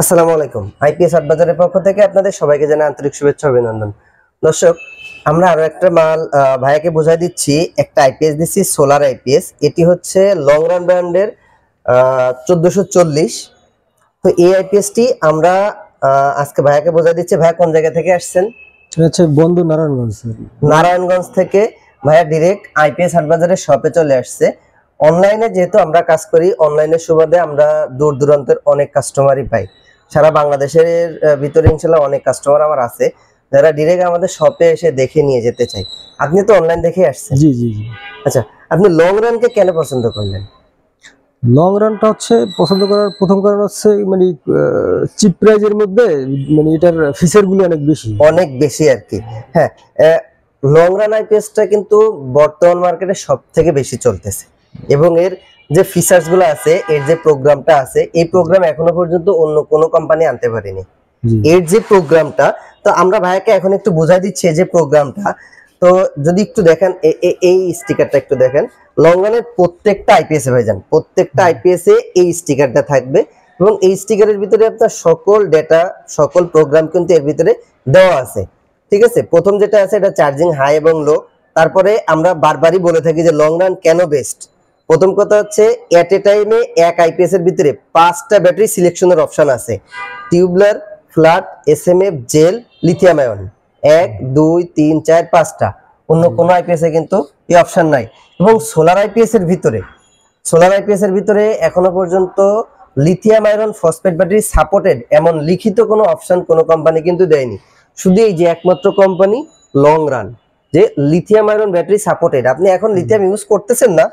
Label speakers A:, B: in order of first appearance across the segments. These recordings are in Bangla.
A: আসসালামু আলাইকুম। আইপিএস হাট বাজারের পক্ষ থেকে আপনাদের সবাইকে জানাই আন্তরিক শুভেচ্ছা অভিনন্দন। দর্শক, আমরা আরো একটা মাল ভাইয়াকে বোঝাই দিচ্ছি। একটা আইপিএস দিচ্ছি, সোলার আইপিএস। এটি হচ্ছে লং রান ব্র্যান্ডের 1440। তো এই আইপিএসটি আমরা আজকে ভাইয়াকে বোঝাই দিচ্ছি। ভাইয়া কোন জায়গা থেকে আসছেন?
B: আচ্ছা, বন্ধু নারায়ণগঞ্জ।
A: নারায়ণগঞ্জ থেকে ভাইয়া ডিরেক্ট আইপিএস হাট বাজারের শপে চলে আসছে। অনলাইনে যেহেতু আমরা কাজ করি, অনলাইনের সুবাদে আমরা দূর দূরান্তের অনেক কাস্টমারই পাই। সারা বাংলাদেশের ভিতরে ইনশাল্লাহ অনেক কাস্টমার আমার আছে যারা ডিরেক্ট আমাদের শপে এসে দেখে নিয়ে যেতে চাই। আপনি তো অনলাইন দেখে আসছেন।
B: জি জি জি।
A: আচ্ছা, আপনি লং রানকে কেন পছন্দ করলেন?
B: লং রানটা হচ্ছে পছন্দ করার প্রথম কারণ হচ্ছে মানে চিপ প্রাইজের মধ্যে মানে এটার ফিচারগুলো অনেক বেশি
A: আর কি। হ্যাঁ, লং রান আইপিএসটা কিন্তু বর্তমান মার্কেটে সব থেকে বেশি চলতেছে এবং এর যে ফিচার্স গুলো আছে, এর যে প্রোগ্রামটা আছে, এই প্রোগ্রাম এখনো পর্যন্ত অন্য কোনো কোম্পানি আনতে পারেনি। এর যে প্রোগ্রামটা, তো আমরা ভাইয়াকে এখন একটু বোঝাই দিচ্ছি যে প্রোগ্রামটা। তো যদি একটু দেখেন, এই স্টিকারটা একটু দেখেন। লং রানের প্রত্যেকটা আইপিএস এ ভাইজান, প্রত্যেকটা আইপিএস এ এই স্টিকারটা থাকবে এবং এই স্টিকারের ভিতরে আপনার সকল ডেটা, সকল প্রোগ্রাম কিন্তু এর ভিতরে দেওয়া আছে। ঠিক আছে, প্রথম যেটা আছে এটা চার্জিং হাই এবং লো। তারপরে আমরা বারবারই বলে থাকি যে লং রান কেন বেস্ট। প্রথম কথা হচ্ছে এট এ টাইমে এক আইপিএস এর ভিতরে 5টা ব্যাটারি সিলেকশনের অপশন আছে। Tubular, flat, SMF, gel, lithium ion. 1 2 3 4 5টা। অন্য কোনো আইপিএস এ কিন্তু এই অপশন নাই। এবং সোলার আইপিএস এর ভিতরে এখনো পর্যন্ত lithium iron phosphate battery supported এমন লিখিত কোনো অপশন কোনো কোম্পানি কিন্তু দেয়নি। শুধু এই যে একমাত্র কোম্পানি লং রান, যে লিথিয়াম আয়রন ব্যাটারি সাপোর্টেড। আপনি এখন লিথিয়াম ইউজ করতেছেন না,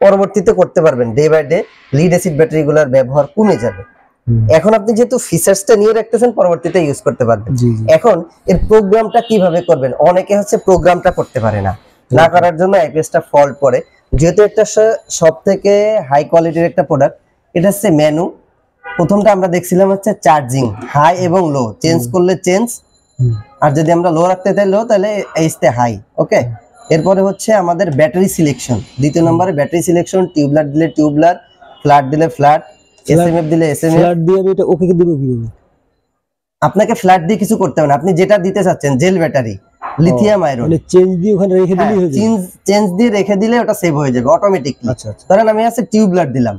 A: পরবর্তীতে করতে পারবেন। Day by day lead acid battery গুলার ব্যবহার কমে যাবে। এখন আপনি যেহেতু ফিচার্সটা নিয়ে রাখতেছেন, পরবর্তীতে ইউজ করতে পারবেন। এখন এর প্রোগ্রামটা কিভাবে করবেন? অনেকে হচ্ছে প্রোগ্রামটা করতে পারে না, না করার জন্য আইপিএসটা ফল্ট পড়ে। যেহেতু একটা সব থেকে হাই কোয়ালিটির একটা প্রোডাক্ট, এটা হচ্ছে মেনু। প্রথমটা আমরা দেখছিলাম হচ্ছে চার্জিং হাই এবং লো, চেঞ্জ করলে চেঞ্জ, আর যদি আমরা লো রাখতে চাই লো, তাহলে এইচতে হাই। ওকে, এরপরে হচ্ছে আমাদের ব্যাটারি সিলেকশন। দ্বিতীয় নম্বরে ব্যাটারি সিলেকশন, টিউবলার দিলে টিউবলার, ফ্ল্যাট দিলে ফ্ল্যাট, এসএমএফ দিলে এসএমএফ।
B: ফ্ল্যাট দিয়ে এটা ওকে দিব কিভাবে?
A: আপনাকে ফ্ল্যাট দিয়ে কিছু করতে হবে না। আপনি যেটা দিতে চাচ্ছেন, জেল ব্যাটারি, লিথিয়াম আয়রন,
B: মানে চেঞ্জ দিয়ে ওখানে রেখে দিলেই হয়ে যাবে।
A: চেঞ্জ দিয়ে রেখে দিলে ওটা সেভ হয়ে যাবে অটোমেটিকলি।
B: আচ্ছা আচ্ছা।
A: ধরেন আমি আছে টিউবলার দিলাম,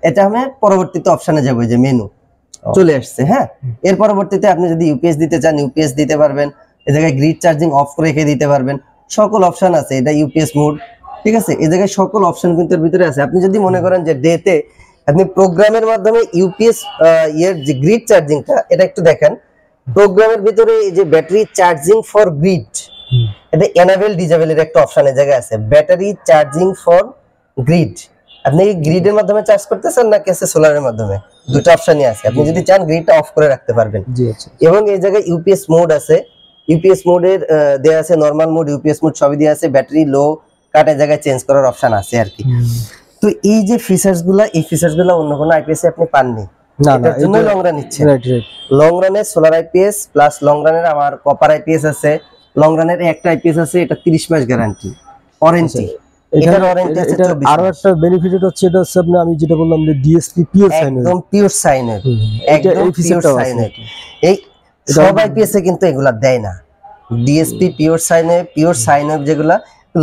A: এটা আমি পরবর্তীতে অপশনে যাব, যে মেনু চলে আসছে। হ্যাঁ, এর পরবর্তীতে আপনি যদি ইউপিএস দিতে চান, ইউপিএস দিতে পারবেন। এই জায়গায় গ্রিড চার্জিং অফ করে রেখে দিতে পারবেন। সকল অপশন আছে। এটা ইউপিএস মোড। ঠিক আছে, এই জায়গায় সকল অপশন কিন্তু এর ভিতরে আছে। আপনি যদি মনে করেন যে ডেতে আপনি প্রোগ্রামের মাধ্যমে ইউপিএস এর যে গ্রিড চার্জিংটা, এটা একটু দেখেন। প্রোগ্রামের ভিতরে এই যে ব্যাটারি চার্জিং ফর গ্রিড, এটা এনাবেল ডিজেবল এর একটা অপশনের জায়গায় আছে। ব্যাটারি চার্জিং ফর গ্রিড, আপনি কি গ্রিডের মাধ্যমে চার্জ করতেছেন না কেসে সোলারের মাধ্যমে? দুটো অপশনই আছে। আপনি যদি চান গ্রিডটা অফ করে রাখতে পারবেন। এবং এই জায়গায় ইউপিএস মোড আছে। ইউপিএস মোডের দেয়া আছে নরমাল মোড, ইউপিএস মোড সবই দেয়া আছে। ব্যাটারি লো কাটের জায়গায় চেঞ্জ করার অপশন আছে আর কি। তো এই যে ফিচারসগুলো, এই ফিচারসগুলো অন্য কোনো আইপিএস এ আপনি পাননি। এটার জন্যই লং রান নিচ্ছে। লং রানের সোলার আইপিএস প্লাস লং রানের আমার কপার আইপিএস আছে। লং রানের একটা আইপিএস আছে, এটা 30 মাস গ্যারান্টি ওয়ারেন্টি। এটার ওয়ারেন্টি আছে 24 মাস।
B: আরো একটা বেনিফিট হচ্ছে, এটা হচ্ছে আমি যেটা বললাম যে ডিএসপি পিওর সাইন,
A: একদম পিওর সাইনের, একদম পিওর সাইনের। এই সব আইপিএস এ কিন্তু এগুলা দেয় না। ডিএসপি পিওর সাইনের, পিওর সাইন আপ যেগুলা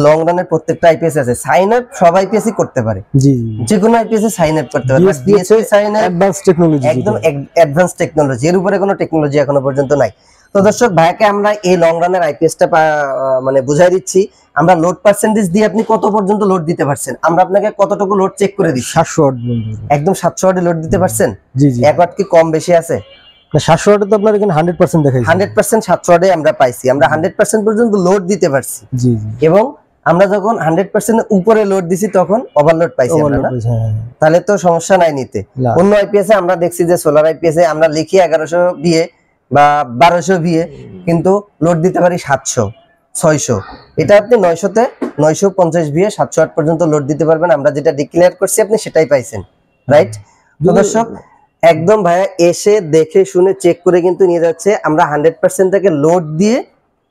A: লং রানের প্রত্যেকটা আইপিএস আছে। সাইন আপ সব আইপিএস ই করতে পারে,
B: জি
A: যে কোনো আইপিএস এ সাইন আপ করতে পারে। DSP sign up
B: advance technology,
A: একদম অ্যাডভান্স টেকনোলজি। এর উপরে কোনো টেকনোলজি এখনো পর্যন্ত নাই। তো দর্শক, ভাইকে আমরা এই লং রানের আইপিএসটা মানে বুঝাই দিচ্ছি। আমরা লোড পার্সেন্টেজ দিয়ে আপনি কত পর্যন্ত লোড দিতে পারছেন, আমরা আপনাকে কতটুকু লোড চেক করে দিই।
B: 700 ওয়াট
A: একদম 700 ওয়াটে লোড দিতে পারছেন।
B: জি জি।
A: 1 ওয়াট কি কম বেশি আছে?
B: না, 700 ওয়াটে তো আপনার এখানে 100% দেখাইছে।
A: 100% 700 ওয়াটে আমরা পাইছি। আমরা 100% পর্যন্ত লোড দিতে পারছি।
B: জি জি।
A: এবং আমরা যখন 100% এর উপরে লোড দিছি তখন ওভারলোড পাইছি আমরা না? তাহলে তো সমস্যা নাই নিতে। অন্য আইপিএস এ আমরা দেখছি যে সোলার আইপিএস এ আমরা লিখি 1100 ভিএ বা 1200 ভিএ, কিন্তু লোড দিতে পারি 700 600। এটা আপনি 900 তে 950 ভিএ 700 ওয়াট পর্যন্ত লোড দিতে পারবেন। আমরা যেটা ডিক্লেয়ার করছি আপনি সেটাই পাইছেন, রাইট? তো দর্শক, একদম ভাইয়া এসে দেখে শুনে চেক করে কিন্তু নিয়ে যাচ্ছে। আমরা 100% থেকে লোড দিয়ে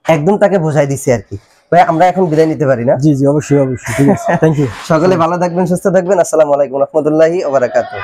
A: একদম তাকে বোঝাই দিছি আর কি। ভাই, আমরা এখন বিদায় নিতে পারি না?
B: জি জি, অবশ্যই অবশ্যই। ঠিক আছে, থ্যাংক ইউ।
A: সকলে ভালো থাকবেন, সুস্থ থাকবেন। আসসালামু আলাইকুম ওয়া রাহমাতুল্লাহি ওয়া বারাকাতুহু।